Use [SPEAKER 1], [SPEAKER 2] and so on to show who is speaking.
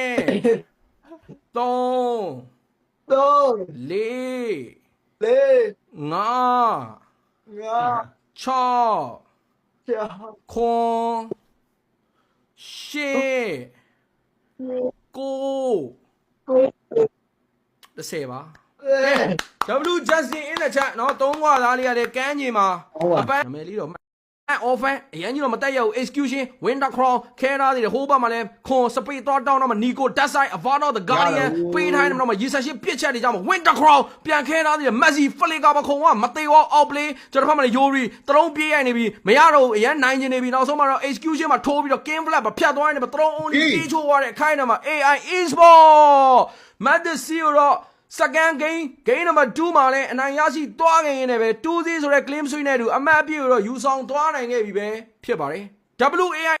[SPEAKER 1] 3
[SPEAKER 2] Đâu.
[SPEAKER 1] 4
[SPEAKER 2] Lên.
[SPEAKER 1] 5
[SPEAKER 2] Ngã.
[SPEAKER 1] 6
[SPEAKER 2] Chà.
[SPEAKER 1] 9 10 9 10ပါ
[SPEAKER 2] Ê.
[SPEAKER 1] W Justin in the chat เนาะ3ခွာသားလေးကလည်းကမ်းညီမှာ
[SPEAKER 2] ဟုတ်ပါ
[SPEAKER 1] အပန်းနာမည်လေးတော့offense အရင်ကြီးတော့မတက်ရဘူး execution winter crawl ခဲထားသေးတယ်ဟိုးဘက်မှာလည်းခွန်စပိတ်တော့တောင်းတော့မှ Nico that side Avano the Guardian ပေးထိုင်းတော့မှ Yisashin ပြစ်ချက်တွေကြောင့် winter crawl ပြန်ခဲထားသေးတယ် Messi Flicker မခုံကမသေးရော out play ကျွန်တော်ဖက်မှာလည်း Yori တလုံးပြေးရိုက်နေပြီမရတော့အရင်နိုင်နေပြီနောက်ဆုံးမှာတော့ execution မှာထိုးပြီးတော့ King Flat မှာဖြတ်သွားနေမှာတလုံး only ပြေးချိုးသွားတဲ့အခိုင်အမှာ AI Esport Madison တော့second game number 2မှာလည်းအနိုင်ရရှိသွားခဲ့ရင်လည်း2-0ဆိုတဲ့ claim ဆွေးနေတူအမှတ်အပြည့်ကိုတော့ယူဆောင်သွားနိုင်ခဲ့ပြီပဲဖြစ်ပါတယ် WAI